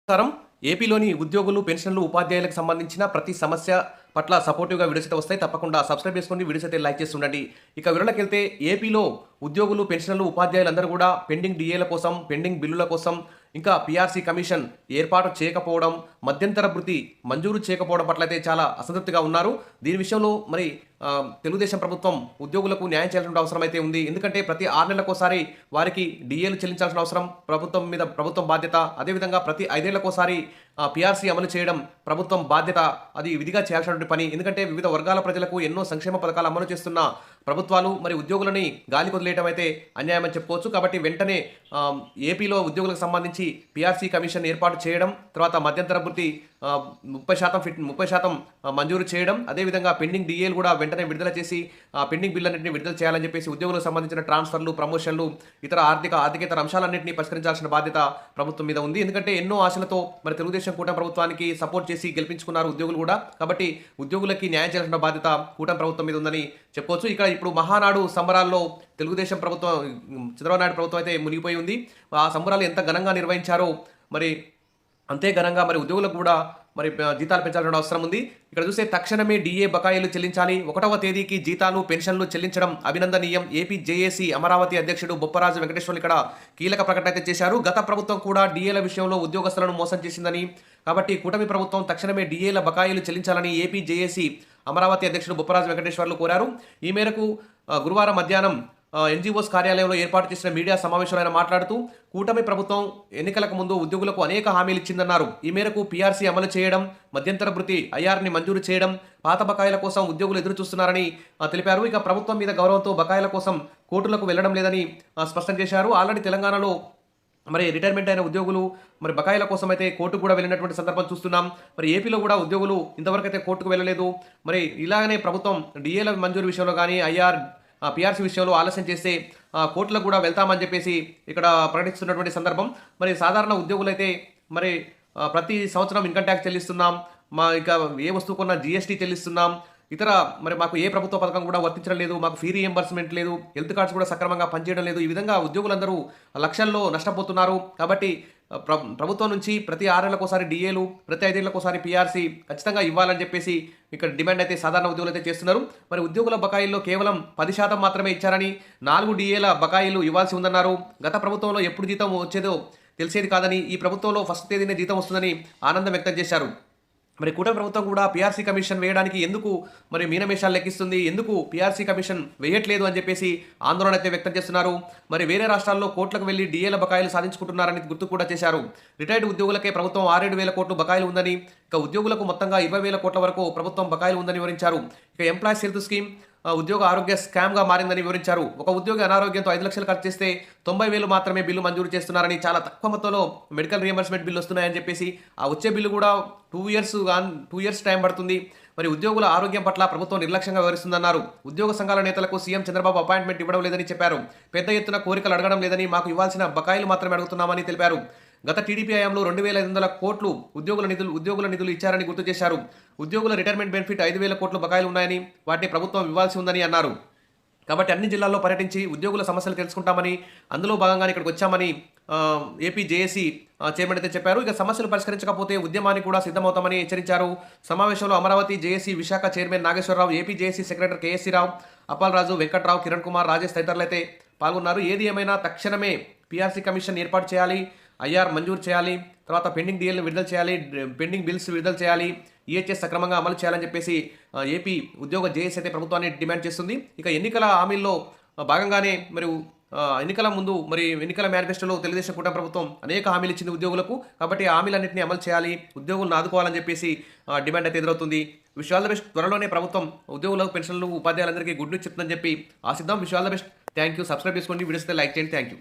నమస్కారం. ఏపీలోని ఉద్యోగులు, పెన్షన్లు, ఉపాధ్యాయులకు సంబంధించిన ప్రతి సమస్య పట్ల సపోర్టివ్‌గా వీడియోస్ అయితే వస్తాయి. తప్పకుండా సబ్స్క్రైబ్ చేసుకోండి. వీడియోస్ అయితే లైక్ చేసి ఉండండి. ఇక వివరాలకెళ్తే ఏపీలో ఉద్యోగులు, పెన్షనర్లు, ఉపాధ్యాయులందరూ కూడా పెండింగ్ డీఏల కోసం, పెండింగ్ బిల్లుల కోసం, ఇంకా పీఆర్సీ కమిషన్ ఏర్పాటు చేయకపోవడం, మధ్యంతర భృతి మంజూరు చేయకపోవడం పట్ల అయితే చాలా అసంతృప్తిగా ఉన్నారు. దీని విషయంలో మరి తెలుగుదేశం ప్రభుత్వం ఉద్యోగులకు న్యాయం చేయాల్సిన అవసరం అయితే ఉంది. ఎందుకంటే ప్రతి 6 నెలలకోసారి వారికి డీఏలు చెల్లించాల్సిన అవసరం ప్రభుత్వం బాధ్యత. అదేవిధంగా ప్రతి 5 ఏళ్లకోసారి పీఆర్సీ అమలు చేయడం ప్రభుత్వం బాధ్యత. అది విధిగా చేయాల్సినటువంటి పని. ఎందుకంటే వివిధ వర్గాల ప్రజలకు ఎన్నో సంక్షేమ పథకాలు అమలు చేస్తున్న ప్రభుత్వాలు మరి ఉద్యోగులని గాలికి వదిలేయడం అయితే అన్యాయం అని చెప్పుకోవచ్చు. కాబట్టి వెంటనే ఏపీలో ఉద్యోగులకు సంబంధించి పీఆర్సీ కమిషన్ ఏర్పాటు చేయడం, తర్వాత మధ్యంతర భృతి 30% మంజూరు చేయడం, అదేవిధంగా పెండింగ్ డీఏలు కూడా వెంటనే విడుదల చేసి పెండింగ్ బిల్లులన్నింటినీ విడుదల చేయాలని చెప్పేసి ఉద్యోగులకు సంబంధించిన ట్రాన్స్ఫర్లు, ప్రమోషన్లు, ఇతర ఆర్థికేతర అంశాలన్నింటినీ పరిష్కరించాల్సిన బాధ్యత ప్రభుత్వం మీద ఉంది. ఎందుకంటే ఎన్నో ఆశలతో మరి తెలుగుదేశం కూటమి ప్రభుత్వానికి సపోర్ట్ చేసి గెలిపించుకున్నారు ఉద్యోగులు కూడా. కాబట్టి ఉద్యోగులకి న్యాయం చేయాల్సిన బాధ్యత కూటమి ప్రభుత్వం మీద ఉందని చెప్పుకోవచ్చు. ఇక్కడ ఇప్పుడు మహానాడు సంబరాల్లో తెలుగుదేశం ప్రభుత్వం, చంద్రబాబు నాయుడు ప్రభుత్వం అయితే మునిగిపోయి ఉంది. ఆ సంబరాలు ఎంత ఘనంగా నిర్వహించారో మరి అంతే ఘనంగా మరి ఉద్యోగులకు కూడా మరి జీతాలు పెంచాల్సిన అవసరం ఉంది. ఇక్కడ చూస్తే తక్షణమే డీఏ బకాయిలు చెల్లించాలి. 1వ తేదీకి జీతాలు, పెన్షన్లు చెల్లించడం అభినందనీయం. ఏపీ జేఏసీ అమరావతి అధ్యక్షుడు బొప్పరాజు వెంకటేశ్వర్లు ఇక్కడ కీలక ప్రకటన అయితే చేశారు. గత ప్రభుత్వం కూడా డీఏల విషయంలో ఉద్యోగస్తులను మోసం చేసిందని, కాబట్టి కూటమి ప్రభుత్వం తక్షణమే డీఏల బకాయిలు చెల్లించాలని ఏపీ జేఏసీ అమరావతి అధ్యక్షుడు బొప్పరాజు వెంకటేశ్వర్లు కోరారు. ఈ మేరకు గురువారం మధ్యాహ్నం ఎన్జీఓస్ కార్యాలయంలో ఏర్పాటు చేసిన మీడియా సమావేశంలో ఆయన మాట్లాడుతూ, కూటమి ప్రభుత్వం ఎన్నికలకు ముందు ఉద్యోగులకు అనేక హామీలు ఇచ్చిందన్నారు. ఈ మేరకు పీఆర్సీ అమలు చేయడం, మధ్యంతర భృతి ఐఆర్ని మంజూరు చేయడం, పాత బకాయిల కోసం ఉద్యోగులు ఎదురు చూస్తున్నారని తెలిపారు. ఇక ప్రభుత్వం మీద గౌరవంతో బకాయిల కోసం కోర్టులకు వెళ్లడం లేదని స్పష్టం చేశారు. ఆల్రెడీ తెలంగాణలో మరి రిటైర్మెంట్ అయిన ఉద్యోగులు మరి బకాయిల కోసం అయితే కోర్టుకు కూడా వెళ్ళినటువంటి సందర్భం చూస్తున్నాం. మరి ఏపీలో కూడా ఉద్యోగులు ఇంతవరకు అయితే కోర్టుకు వెళ్ళలేదు. మరి ఇలాగనే ప్రభుత్వం డీఏల మంజూరు విషయంలో కానీ, పీఆర్సీ విషయంలో ఆలస్యం చేస్తే కోర్టులకు కూడా వెళ్తామని చెప్పేసి ఇక్కడ ప్రకటిస్తున్నటువంటి సందర్భం. మరి సాధారణ ఉద్యోగులైతే మరి ప్రతి సంవత్సరం ఇన్కమ్ ట్యాక్స్ చెల్లిస్తున్నాం, ఇక ఏ వస్తువు కొన్నా జీఎస్టీ చెల్లిస్తున్నాం, ఇతర మరి మాకు ఏ ప్రభుత్వ పథకం కూడా వర్తించడం లేదు, మాకు ఫీ రీఎంబర్స్మెంట్ లేదు, హెల్త్ కార్డ్స్ కూడా సక్రమంగా పనిచేయడం లేదు. ఈ విధంగా ఉద్యోగులందరూ లక్షల్లో నష్టపోతున్నారు. కాబట్టి ప్రభుత్వం నుంచి ప్రతి 6 నెలలకోసారి డీఏలు, ప్రతి 5 ఏళ్లకోసారి పీఆర్సీ ఖచ్చితంగా ఇవ్వాలని చెప్పేసి ఇక్కడ డిమాండ్ అయితే సాధారణ ఉద్యోగులు అయితే చేస్తున్నారు. మరి ఉద్యోగుల బకాయిల్లో కేవలం 10% మాత్రమే ఇచ్చారని, 4 డీఏల బకాయిలు ఇవ్వాల్సి ఉందన్నారు. గత ప్రభుత్వంలో ఎప్పుడు జీతం వచ్చేదో తెలిసేది కాదని, ఈ ప్రభుత్వంలో ఫస్ట్ తేదీనే జీతం వస్తుందని ఆనందం వ్యక్తం చేశారు. మరి కూటమి ప్రభుత్వం కూడా పీఆర్సీ కమిషన్ వేయడానికి ఎందుకు మరి మీనమేషాలు లెక్కిస్తుంది, ఎందుకు పీఆర్సీ కమిషన్ వేయట్లేదు అని చెప్పేసి ఆందోళన అయితే వ్యక్తం చేస్తున్నారు. మరి వేరే రాష్ట్రాల్లో కోట్లకు వెళ్లి డీఏల బకాయిలు సాధించుకుంటున్నారని గుర్తు కూడా చేశారు. రిటైర్డ్ ఉద్యోగులకే ప్రభుత్వం 6-7 కోట్లు బకాయిలు ఉందని, ఇక ఉద్యోగులకు మొత్తంగా 20,000 కోట్ల వరకు ప్రభుత్వం బకాయిలు ఉందని వివరించారు. ఇక ఎంప్లాయీస్ హెల్త్ స్కీమ్ ఉద్యోగ ఆరోగ్య స్కామ్గా మారిందని వివరించారు. ఒక ఉద్యోగి అనారోగ్యంతో 5 లక్షలు ఖర్చు చేస్తే 90,000 మాత్రమే బిల్లు మంజూరు చేస్తున్నారని, చాలా తక్కువ మొత్తంలో మెడికల్ రియంబర్స్మెంట్ బిల్లు వస్తున్నాయని చెప్పేసి ఆ వచ్చే బిల్లు కూడా 2 ఇయర్స్ టైం పడుతుంది. మరి ఉద్యోగుల ఆరోగ్యం పట్ల ప్రభుత్వం నిర్లక్ష్యంగా వ్యవహరిస్తుందన్నారు. ఉద్యోగ సంఘాల నేతలకు సీఎం చంద్రబాబు అపాయింట్మెంట్ ఇవ్వడం లేదని చెప్పారు. పెద్ద ఎత్తున కోరికలు అడగడం లేదని, మాకు ఇవ్వాల్సిన బకాయిలు మాత్రమే అడుగుతున్నామని తెలిపారు. గత టీడీపీ హయాంలో 2,500 కోట్లు ఉద్యోగుల నిధులు ఇచ్చారని గుర్తు చేశారు. ఉద్యోగుల రిటైర్మెంట్ బెనిఫిట్ 5,000 కోట్లు బకాయిలు ఉన్నాయని, వాటిని ప్రభుత్వం ఇవ్వాల్సి ఉందని అన్నారు. కాబట్టి అన్ని జిల్లాల్లో పర్యటించి ఉద్యోగుల సమస్యలు తెలుసుకుంటామని, అందులో భాగంగానే ఇక్కడికి వచ్చామని ఏపీ జేఏసీ చైర్మన్ అయితే చెప్పారు. ఇక సమస్యలు పరిష్కరించకపోతే ఉద్యమానికి కూడా సిద్ధమవుతామని హెచ్చరించారు. సమావేశంలో Amaravati JAC Visakha chairman Nageswara Rao, AP JAC secretary KSC Rao, Appalaraju, Venkatrao, Kiran Kumar, Rajesh తదితరులు అయితే పాల్గొన్నారు. ఏది ఏమైనా తక్షణమే పీఆర్సీ కమిషన్ ఏర్పాటు చేయాలి, ఐఆర్ మంజూరు చేయాలి, తర్వాత పెండింగ్ డీఎల్ని విడుదల చేయాలి, పెండింగ్ బిల్స్ విడుదల చేయాలి, ఈహెచ్ఎస్ సక్రమంగా అమలు చేయాలని చెప్పేసి ఏపీ ఉద్యోగ జేఏసీ అయితే ప్రభుత్వాన్ని డిమాండ్ చేస్తుంది. ఇక ఎన్నికల హామీల్లో భాగంగానే మరి ఎన్నికల ముందు మరి ఎన్నికల మేనిఫెస్టోలో తెలుగుదేశం కూటమి ప్రభుత్వం అనేక హామీలు ఇచ్చింది ఉద్యోగులకు. కాబట్టి ఆ హామీలన్నింటినీ అమలు చేయాలి, ఉద్యోగులను ఆదుకోవాలని చెప్పేసి డిమాండ్ అయితే ఎదురవుతుంది. Wish all the best. త్వరలోనే ప్రభుత్వం ఉద్యోగులకు, పెన్షన్లు, ఉపాధ్యాయులందరికీ గుడ్ న్యూస్ చెప్తుందని చెప్పి ఆశిద్దాం. Wish all the best. Thank you. Subscribe చేసుకోండి, వీడియోస్ అయితే లైక్ చేయండి. Thank you.